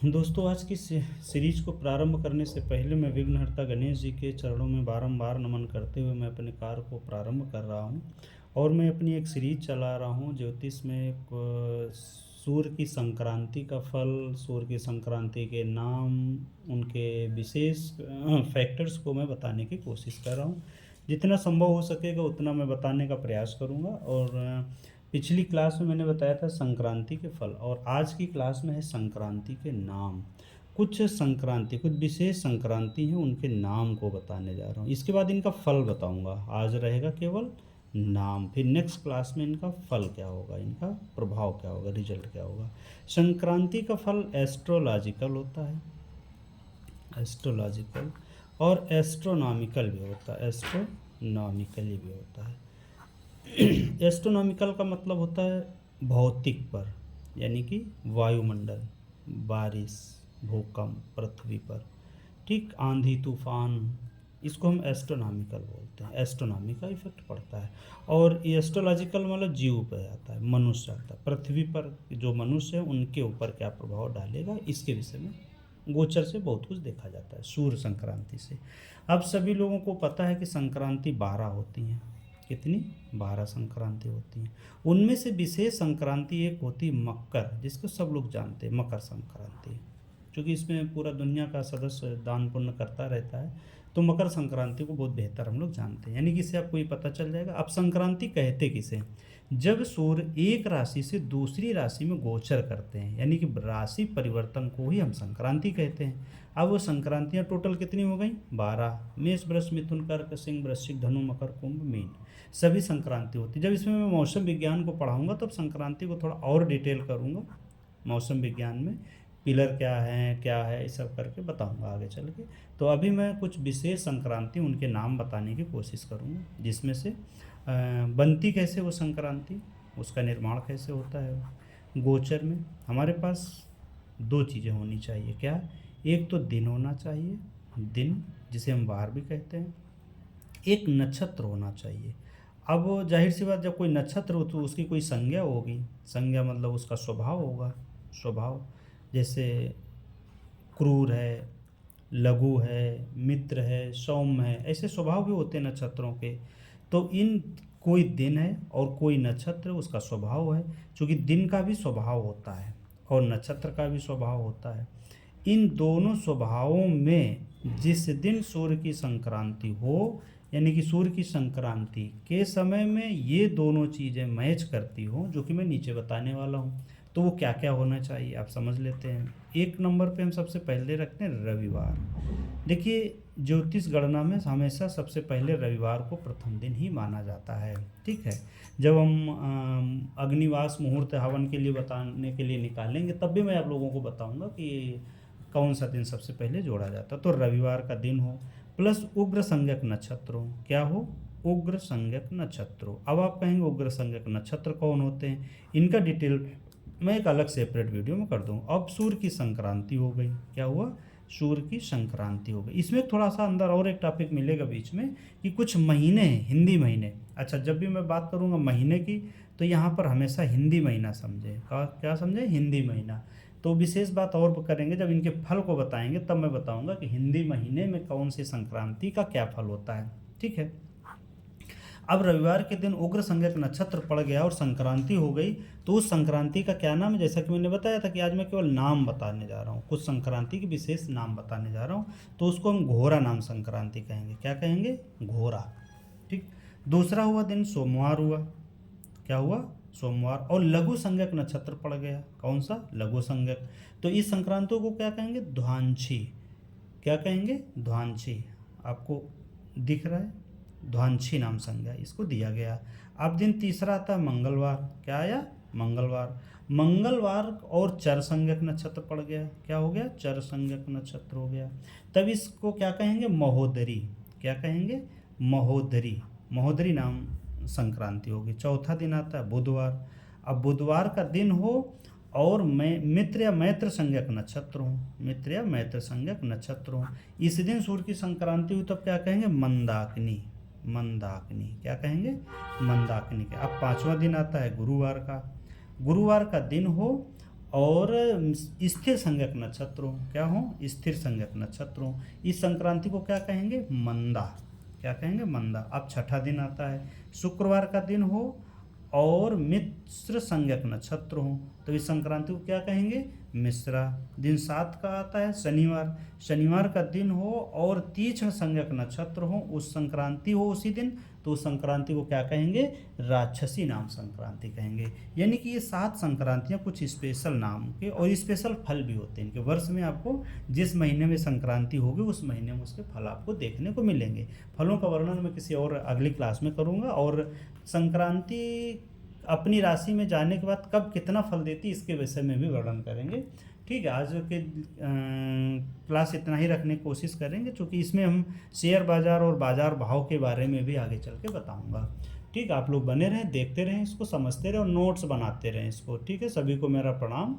दोस्तों, आज की सीरीज को प्रारंभ करने से पहले मैं विघ्नहर्ता गणेश जी के चरणों में बारंबार नमन करते हुए मैं अपने कार्य को प्रारंभ कर रहा हूं। और मैं अपनी एक सीरीज चला रहा हूं ज्योतिष में सूर्य की संक्रांति का फल, सूर्य की संक्रांति के नाम, उनके विशेष फैक्टर्स को मैं बताने की कोशिश कर रहा हूं। जितना संभव हो सकेगा उतना मैं बताने का प्रयास करूंगा। और पिछली क्लास में मैंने बताया था संक्रांति के फल, और आज की क्लास में है संक्रांति के नाम। कुछ विशेष संक्रांति हैं, उनके नाम को बताने जा रहा हूँ। इसके बाद इनका फल बताऊंगा। आज रहेगा केवल नाम, फिर नेक्स्ट क्लास में इनका फल क्या होगा, इनका प्रभाव क्या होगा, रिजल्ट क्या होगा। संक्रांति का फल एस्ट्रोलॉजिकल होता है, एस्ट्रोलॉजिकल, और एस्ट्रोनॉमिकल भी होता है, एस्ट्रोनॉमिकली भी होता है। एस्ट्रोनॉमिकल का मतलब होता है भौतिक पर, यानी कि वायुमंडल, बारिश, भूकंप पृथ्वी पर, ठीक, आंधी तूफान, इसको हम एस्ट्रोनॉमिकल बोलते हैं। एस्ट्रोनॉमी का इफेक्ट पड़ता है। और ये एस्ट्रोलॉजिकल मतलब जीव पे आता है, मनुष्य आता है, पृथ्वी पर जो मनुष्य है उनके ऊपर क्या प्रभाव डालेगा, इसके विषय में गोचर से बहुत कुछ देखा जाता है सूर्य संक्रांति से। अब सभी लोगों को पता है कि संक्रांति 12 होती हैं। कितनी? 12 संक्रांति होती हैं। उनमें से विशेष संक्रांति एक होती है मकर, जिसको सब लोग जानते हैं, मकर संक्रांति। क्योंकि इसमें पूरा दुनिया का सदस्य दान पुण्य करता रहता है, तो मकर संक्रांति को बहुत बेहतर हम लोग जानते हैं। यानी कि इससे आपको ये पता चल जाएगा। अब संक्रांति कहते किसे? जब सूर्य एक राशि से दूसरी राशि में गोचर करते हैं, यानी कि राशि परिवर्तन को ही हम संक्रांति कहते हैं। अब वो संक्रांतियाँ टोटल कितनी हो गई? 12। मेष, वृष, मिथुन, कर्क, सिंह, वृश्चिक, धनु, मकर, कुंभ, मीन, सभी संक्रांति होती है। जब इसमें मैं मौसम विज्ञान को पढ़ाऊंगा तब संक्रांति को थोड़ा और डिटेल करूंगा। मौसम विज्ञान में पिलर क्या है, ये सब करके बताऊंगा आगे चल के। तो अभी मैं कुछ विशेष संक्रांति, उनके नाम बताने की कोशिश करूंगा, जिसमें से बनती कैसे वो संक्रांति, उसका निर्माण कैसे होता है। गोचर में हमारे पास दो चीज़ें होनी चाहिए। क्या? एक तो दिन होना चाहिए, दिन जिसे हम वार भी कहते हैं। एक नक्षत्र होना चाहिए। अब जाहिर सी बात, जब कोई नक्षत्र हो तो उसकी कोई संज्ञा होगी। संज्ञा मतलब उसका स्वभाव होगा। स्वभाव जैसे क्रूर है, लघु है, मित्र है, सौम्य है, ऐसे स्वभाव भी होते हैं नक्षत्रों के। तो इन कोई दिन है और कोई नक्षत्र, उसका स्वभाव है। क्योंकि दिन का भी स्वभाव होता है और नक्षत्र का भी स्वभाव होता है। इन दोनों स्वभावों में जिस दिन सूर्य की संक्रांति हो, यानी कि सूर्य की संक्रांति के समय में ये दोनों चीज़ें मैच करती हो, जो कि मैं नीचे बताने वाला हूँ, तो वो क्या क्या होना चाहिए आप समझ लेते हैं। एक नंबर पे हम सबसे पहले रखते हैं रविवार। देखिए, ज्योतिष गणना में हमेशा सबसे पहले रविवार को प्रथम दिन ही माना जाता है। ठीक है, जब हम अग्निवास मुहूर्त हवन के लिए बताने के लिए निकालेंगे, तब भी मैं आप लोगों को बताऊंगा कि कौन सा दिन सबसे पहले जोड़ा जाता है। तो रविवार का दिन हो, प्लस उग्र संज्ञक नक्षत्र हो। क्या हो? उग्र संज्ञक नक्षत्र हो। अब आप कहेंगे उग्र संज्ञक नक्षत्र कौन होते हैं, इनका डिटेल मैं एक अलग सेपरेट वीडियो में कर दूँगा। अब सूर्य की संक्रांति हो गई। क्या हुआ? सूर्य की संक्रांति हो गई। इसमें थोड़ा सा अंदर और एक टॉपिक मिलेगा बीच में कि कुछ महीने हैं, हिंदी महीने। अच्छा, जब भी मैं बात करूँगा महीने की, तो यहाँ पर हमेशा हिंदी महीना समझे। क्या समझे? हिंदी महीना। तो विशेष बात और करेंगे जब इनके फल को बताएंगे, तब मैं बताऊंगा कि हिंदी महीने में कौन सी संक्रांति का क्या फल होता है। ठीक है। अब रविवार के दिन उग्र संज्ञक नक्षत्र पड़ गया और संक्रांति हो गई, तो उस संक्रांति का क्या नाम है? जैसा कि मैंने बताया था कि आज मैं केवल नाम बताने जा रहा हूँ, कुछ संक्रांति के विशेष नाम बताने जा रहा हूँ। तो उसको हम घोरा नाम संक्रांति कहेंगे। क्या कहेंगे? घोरा। ठीक। दूसरा हुआ दिन सोमवार हुआ। क्या हुआ? सोमवार। और लघु संज्ञक नक्षत्र पड़ गया। कौन सा? लघु संज्ञक। तो इस संक्रांति को क्या कहेंगे? ध्वांशी। क्या कहेंगे? ध्वांशी। आपको दिख रहा है? ध्वांशी नाम संज्ञा इसको दिया गया। अब दिन तीसरा आता है मंगलवार। क्या आया? मंगलवार। मंगलवार और चर संज्ञक नक्षत्र पड़ गया। क्या हो गया? चर संज्ञक नक्षत्र हो गया। तब इसको क्या कहेंगे? महोदरी। क्या कहेंगे? महोदरी। महोदरी नाम संक्रांति होगी। चौथा दिन आता है बुधवार। अब बुधवार का दिन हो और मित्र या मैत्र संज्ञक नक्षत्र हो। मित्र या मैत्र संज्ञक नक्षत्र हो। इस दिन सूर्य की संक्रांति हुई, तब क्या कहेंगे? मंदाकिनी। मंदाकिनी। क्या कहेंगे? मंदाकिनी के। अब पांचवा दिन आता है गुरुवार का। गुरुवार का दिन हो और स्थिर संज्ञक नक्षत्र हो, क्या हो, स्थिर संज्ञक नक्षत्र हो, इस संक्रांति को क्या कहेंगे, मंदा, क्या कहेंगे, मंदा। अब छठा दिन आता है, शुक्रवार का दिन हो और मिश्र संज्ञक नक्षत्र हो, तो इस संक्रांति को क्या कहेंगे, मिश्रा। दिन 7 का आता है शनिवार, शनिवार का दिन हो और तीक्ष्ण संज्ञक नक्षत्र हो, उस संक्रांति हो उसी दिन, तो उस संक्रांति को क्या कहेंगे, राक्षसी नाम संक्रांति कहेंगे। यानी कि ये 7 संक्रांतियाँ कुछ स्पेशल नाम के और स्पेशल फल भी होते हैं इनके। वर्ष में आपको जिस महीने में संक्रांति होगी उस महीने में उसके फल आपको देखने को मिलेंगे। फलों का वर्णन मैं किसी और अगली क्लास में करूँगा, और संक्रांति अपनी राशि में जाने के बाद कब कितना फल देती है इसके विषय में भी वर्णन करेंगे। ठीक है, आज के क्लास इतना ही रखने की कोशिश करेंगे, क्योंकि इसमें हम शेयर बाज़ार और बाज़ार भाव के बारे में भी आगे चल के बताऊँगा। ठीक, आप लोग बने रहें, देखते रहें, इसको समझते रहें और नोट्स बनाते रहें इसको। ठीक है, सभी को मेरा प्रणाम।